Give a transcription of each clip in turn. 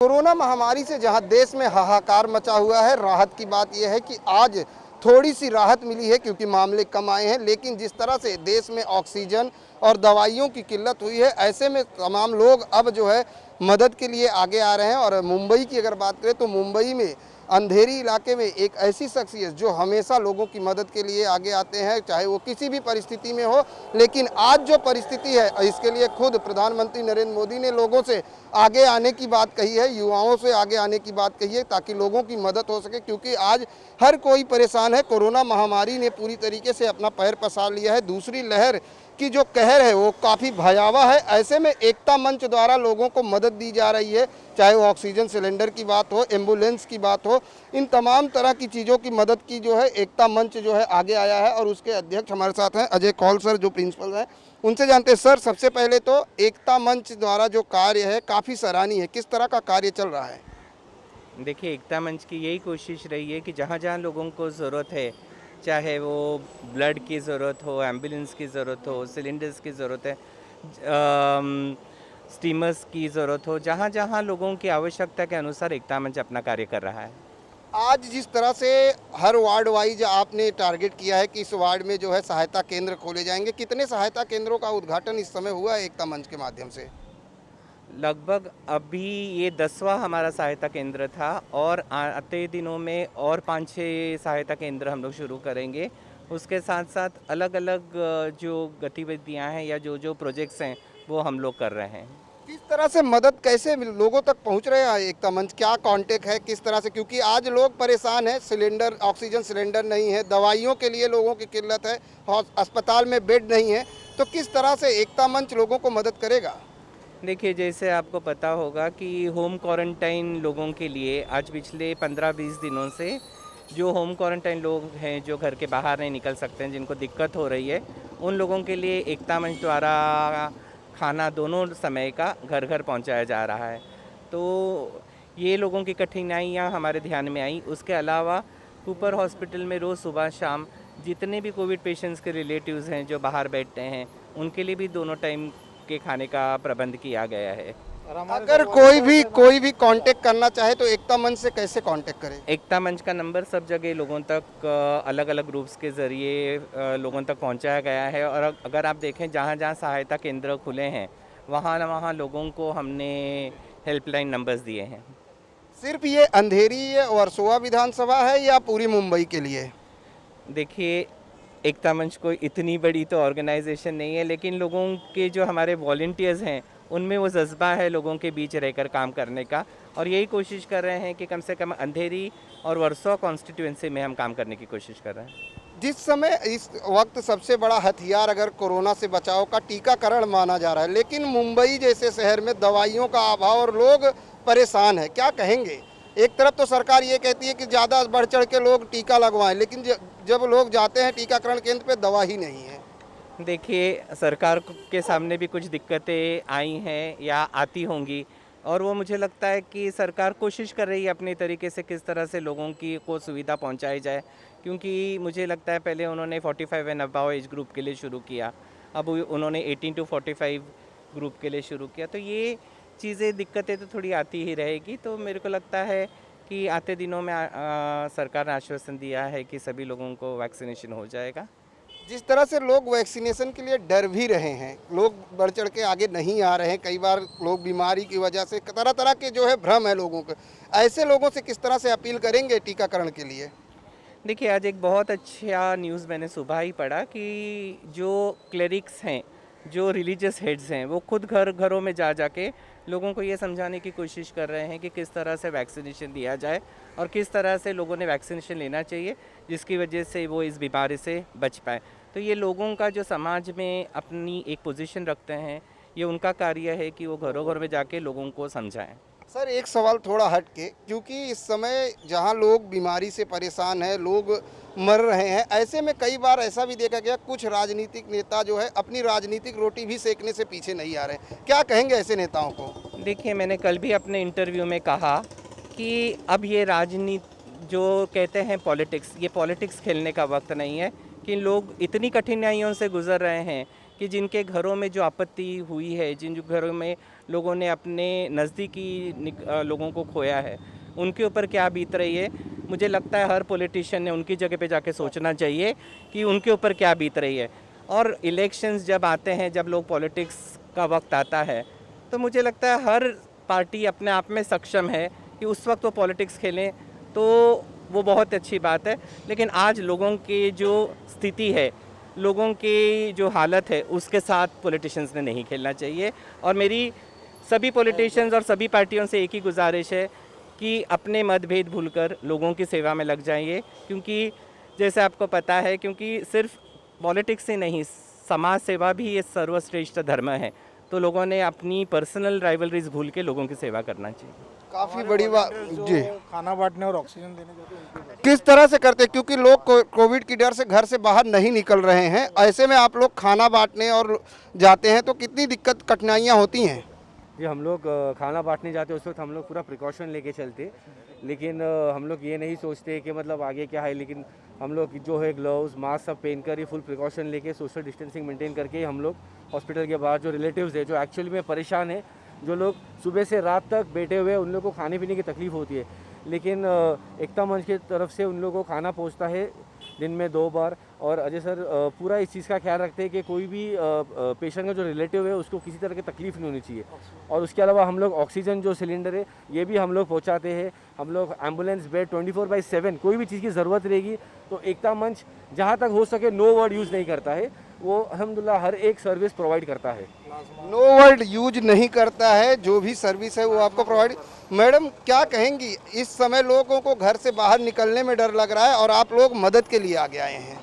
Corona महामारी से जहां देश में हाहाकार मचा हुआ है, राहत की बात यह है कि आज थोड़ी सी राहत मिली है क्योंकि मामले कम आए हैं। लेकिन जिस तरह से देश में ऑक्सीजन और दवाइयों की किल्लत हुई है, ऐसे में तमाम लोग अब जो है मदद के लिए आगे आ रहे हैं। और मुंबई की अगर बात करें तो मुंबई में अंधेरी इलाके में एक ऐसी शख्सियत जो हमेशा लोगों की मदद के लिए आगे आते हैं, चाहे वो किसी भी परिस्थिति में हो। लेकिन आज जो परिस्थिति है, इसके लिए खुद प्रधानमंत्री नरेंद्र मोदी ने लोगों से आगे आने की बात कही है, युवाओं से आगे आने की बात कही है, ताकि लोगों की मदद हो सके। क्योंकि आज हर कोई परेशान है। कोरोना महामारी ने पूरी तरीके से अपना पैर पसार लिया है। दूसरी लहर की जो कहर है वो काफ़ी भयावह है। ऐसे में एकता मंच द्वारा लोगों को मदद दी जा रही है, चाहे वो ऑक्सीजन सिलेंडर की बात हो, एम्बुलेंस की बात हो, इन तमाम तरह की चीज़ों की मदद की जो है एकता मंच जो है आगे आया है। और उसके अध्यक्ष हमारे साथ हैं अजय कौल सर, जो प्रिंसिपल हैं। उनसे जानते हैं सर, सबसे पहले तो एकता मंच द्वारा जो कार्य है काफ़ी सराहनीय है। किस तरह का कार्य चल रहा है? देखिए, एकता मंच की यही कोशिश रही है कि जहाँ जहाँ लोगों को ज़रूरत है, चाहे वो ब्लड की ज़रूरत हो, एम्बुलेंस की ज़रूरत हो, सिलेंडर्स की ज़रूरत है, स्टीमर्स की ज़रूरत हो, जहाँ जहाँ लोगों की आवश्यकता के अनुसार एकता मंच अपना कार्य कर रहा है। आज जिस तरह से हर वार्ड वाइज आपने टारगेट किया है कि इस वार्ड में जो है सहायता केंद्र खोले जाएंगे, कितने सहायता केंद्रों का उद्घाटन इस समय हुआ है एकता मंच के माध्यम से? लगभग अभी ये 10वां हमारा सहायता केंद्र था और आते दिनों में और 5-6 सहायता केंद्र हम लोग शुरू करेंगे। उसके साथ साथ अलग अलग जो गतिविधियां हैं या जो जो प्रोजेक्ट्स हैं वो हम लोग कर रहे हैं। किस तरह से मदद कैसे लोगों तक पहुंच रहे हैं एकता मंच? क्या कांटेक्ट है किस तरह से? क्योंकि आज लोग परेशान हैं, सिलेंडर ऑक्सीजन सिलेंडर नहीं है, दवाइयों के लिए लोगों की किल्लत है, अस्पताल में बेड नहीं है। तो किस तरह से एकता मंच लोगों को मदद करेगा? देखिए, जैसे आपको पता होगा कि होम क्वारंटाइन लोगों के लिए आज पिछले 15-20 दिनों से जो होम क्वारंटाइन लोग हैं, जो घर के बाहर नहीं निकल सकते हैं, जिनको दिक्कत हो रही है, उन लोगों के लिए एकता मंच द्वारा खाना दोनों समय का घर घर पहुंचाया जा रहा है। तो ये लोगों की कठिनाइयाँ हमारे ध्यान में आई। उसके अलावा कूपर हॉस्पिटल में रोज़ सुबह शाम जितने भी कोविड पेशेंट्स के रिलेटिव्स हैं जो बाहर बैठते हैं, उनके लिए भी दोनों टाइम के खाने का प्रबंध किया गया है। अगर कोई भी कांटेक्ट करना चाहे तो एकता मंच से कैसे कांटेक्ट करे? एकता मंच का नंबर सब जगह लोगों तक अलग अलग ग्रुप्स के ज़रिए लोगों तक पहुंचाया गया है। और अगर आप देखें, जहां जहां सहायता केंद्र खुले हैं वहां न वहां लोगों को हमने हेल्पलाइन नंबर्स दिए हैं। सिर्फ ये अंधेरी वर्सोवा विधानसभा है या पूरी मुंबई के लिए? देखिए, एकता मंच कोई इतनी बड़ी तो ऑर्गेनाइजेशन नहीं है, लेकिन लोगों के जो हमारे वॉलंटियर्स हैं उनमें वो जज्बा है लोगों के बीच रहकर काम करने का। और यही कोशिश कर रहे हैं कि कम से कम अंधेरी और वर्सोवा कॉन्स्टिट्यूएंसी में हम काम करने की कोशिश कर रहे हैं। जिस समय इस वक्त सबसे बड़ा हथियार अगर कोरोना से बचाव का टीकाकरण माना जा रहा है, लेकिन मुंबई जैसे शहर में दवाइयों का अभाव और लोग परेशान है, क्या कहेंगे? एक तरफ तो सरकार ये कहती है कि ज़्यादा बढ़ चढ़ के लोग टीका लगवाएं, लेकिन जब लोग जाते हैं टीकाकरण केंद्र पे दवा ही नहीं है। देखिए, सरकार के सामने भी कुछ दिक्कतें आई हैं या आती होंगी, और वो मुझे लगता है कि सरकार कोशिश कर रही है अपने तरीके से किस तरह से लोगों की को सुविधा पहुंचाई जाए। क्योंकि मुझे लगता है पहले उन्होंने 45 एंड अबव एज ग्रुप के लिए शुरू किया, अब उन्होंने 18 टू 45 ग्रुप के लिए शुरू किया। तो ये चीज़ें दिक्कतें तो थोड़ी आती ही रहेगी। तो मेरे को लगता है कि आते दिनों में सरकार ने आश्वासन दिया है कि सभी लोगों को वैक्सीनेशन हो जाएगा। जिस तरह से लोग वैक्सीनेशन के लिए डर भी रहे हैं, लोग बढ़ चढ़ के आगे नहीं आ रहे हैं, कई बार लोग बीमारी की वजह से तरह तरह के जो है भ्रम है लोगों को, ऐसे लोगों से किस तरह से अपील करेंगे टीकाकरण के लिए? देखिए, आज एक बहुत अच्छा न्यूज़ मैंने सुबह ही पढ़ा कि जो क्लेरिक्स हैं, जो रिलीजियस हेड्स हैं, वो खुद घरों में जा जाके लोगों को ये समझाने की कोशिश कर रहे हैं कि किस तरह से वैक्सीनेशन दिया जाए और किस तरह से लोगों ने वैक्सीनेशन लेना चाहिए, जिसकी वजह से वो इस बीमारी से बच पाए। तो ये लोगों का जो समाज में अपनी एक पोजीशन रखते हैं, ये उनका कार्य है कि वो घरों घर में जाके लोगों को समझाएं। सर, एक सवाल थोड़ा हट के, क्योंकि इस समय जहां लोग बीमारी से परेशान हैं, लोग मर रहे हैं, ऐसे में कई बार ऐसा भी देखा गया कुछ राजनीतिक नेता जो है अपनी राजनीतिक रोटी भी सेकने से पीछे नहीं आ रहे। क्या कहेंगे ऐसे नेताओं को? देखिए, मैंने कल भी अपने इंटरव्यू में कहा कि अब ये राजनीति जो कहते हैं पॉलिटिक्स, ये पॉलिटिक्स खेलने का वक्त नहीं है। कि लोग इतनी कठिनाइयों से गुजर रहे हैं कि जिनके घरों में जो आपत्ति हुई है, जिन जो घरों में लोगों ने अपने नज़दीकी लोगों को खोया है, उनके ऊपर क्या बीत रही है। मुझे लगता है हर पॉलिटिशियन ने उनकी जगह पे जाके सोचना चाहिए कि उनके ऊपर क्या बीत रही है। और इलेक्शंस जब आते हैं, जब लोग पॉलिटिक्स का वक्त आता है, तो मुझे लगता है हर पार्टी अपने आप में सक्षम है कि उस वक्त वो पॉलिटिक्स खेलें, तो वो बहुत अच्छी बात है। लेकिन आज लोगों की जो स्थिति है, लोगों की जो हालत है, उसके साथ पॉलिटिशियंस ने नहीं खेलना चाहिए। और मेरी सभी पॉलिटिशियंस और सभी पार्टियों से एक ही गुजारिश है कि अपने मतभेद भूलकर लोगों की सेवा में लग जाइए, क्योंकि जैसे आपको पता है, क्योंकि सिर्फ पॉलिटिक्स ही नहीं, समाज सेवा भी ये सर्वश्रेष्ठ धर्म है। तो लोगों ने अपनी पर्सनल राइवलरीज भूल के लोगों की सेवा करना चाहिए। काफ़ी बड़ी बात जी। खाना बांटने और ऑक्सीजन देने जाते हैं उनके किस तरह से करते, क्योंकि लोग कोविड की डर से घर से बाहर नहीं निकल रहे हैं, ऐसे में आप लोग खाना बांटने और जाते हैं तो कितनी दिक्कत कठिनाइयाँ होती हैं? जी, हम लोग खाना बांटने जाते उस वक्त हम लोग पूरा प्रिकॉशन लेके चलते, लेकिन हम लोग ये नहीं सोचते कि मतलब आगे क्या है। लेकिन हम लोग जो है ग्लव्स मास्क सब पहन कर ही फुल प्रिकॉशन लेके सोशल डिस्टेंसिंग मेंटेन करके हम लोग हॉस्पिटल के बाहर जो रिलेटिव्स है, जो एक्चुअली में परेशान है, जो लोग सुबह से रात तक बैठे हुए, उन लोगों को खाने पीने की तकलीफ़ होती है, लेकिन एकता मंच की तरफ से उन लोगों को खाना पहुंचता है दिन में 2 बार। और अजय सर पूरा इस चीज़ का ख्याल रखते हैं कि कोई भी पेशेंट का जो रिलेटिव है उसको किसी तरह की तकलीफ नहीं होनी चाहिए। और उसके अलावा हम लोग ऑक्सीजन जो सिलेंडर है ये भी हम लोग पहुंचाते हैं। हम लोग एम्बुलेंस बेड 24/7 कोई भी चीज़ की ज़रूरत रहेगी तो एकता मंच जहां तक हो सके नो वर्ड यूज़ नहीं करता है, वो अल्हम्दुलिल्लाह हर एक सर्विस प्रोवाइड करता है। नो वर्ड यूज नहीं करता है, जो भी सर्विस है वो आपको प्रोवाइड। मैडम क्या कहेंगी, इस समय लोगों को घर से बाहर निकलने में डर लग रहा है और आप लोग मदद के लिए आगे आए हैं?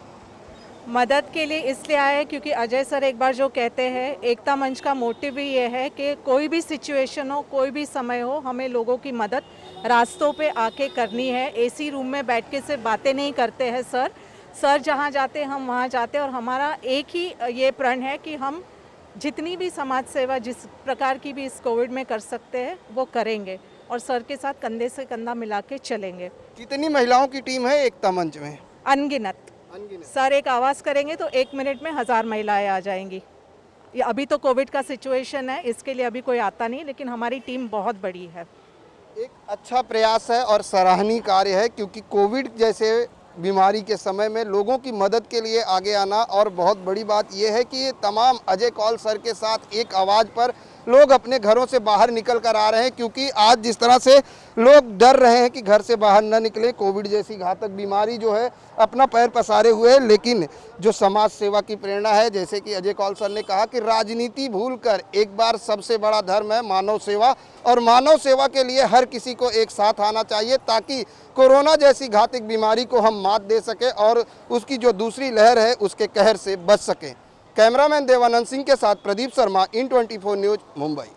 मदद के लिए इसलिए आए हैं क्योंकि अजय सर एक बार जो कहते हैं, एकता मंच का मोटिव भी ये है कि कोई भी सिचुएशन हो, कोई भी समय हो, हमें लोगों की मदद रास्तों पे आके करनी है। एसी रूम में बैठ के सिर्फ बातें नहीं करते हैं सर जहाँ जाते हैं हम वहाँ जाते हैं। और हमारा एक ही ये प्रण है कि हम जितनी भी समाज सेवा जिस प्रकार की भी इस कोविड में कर सकते हैं वो करेंगे और सर के साथ कंधे से कंधा मिला के चलेंगे। कितनी महिलाओं की टीम है एकता मंच में? अनगिनत। सर एक आवाज़ करेंगे तो 1 मिनट में 1000 महिलाएं आ जाएंगी। ये अभी तो कोविड का सिचुएशन है, इसके लिए अभी कोई आता नहीं, लेकिन हमारी टीम बहुत बड़ी है। एक अच्छा प्रयास है और सराहनीय कार्य है, क्योंकि कोविड जैसे बीमारी के समय में लोगों की मदद के लिए आगे आना। और बहुत बड़ी बात यह है कि ये तमाम अजय कौल सर के साथ एक आवाज़ पर लोग अपने घरों से बाहर निकल कर आ रहे हैं, क्योंकि आज जिस तरह से लोग डर रहे हैं कि घर से बाहर न निकले, कोविड जैसी घातक बीमारी जो है अपना पैर पसारे हुए है। लेकिन जो समाज सेवा की प्रेरणा है, जैसे कि अजय कौल सर ने कहा कि राजनीति भूलकर एक बार सबसे बड़ा धर्म है मानव सेवा, और मानव सेवा के लिए हर किसी को एक साथ आना चाहिए ताकि कोरोना जैसी घातक बीमारी को हम मात दे सकें और उसकी जो दूसरी लहर है उसके कहर से बच सकें। कैमरामैन देवानंद सिंह के साथ प्रदीप शर्मा, इन 24 न्यूज़, मुंबई।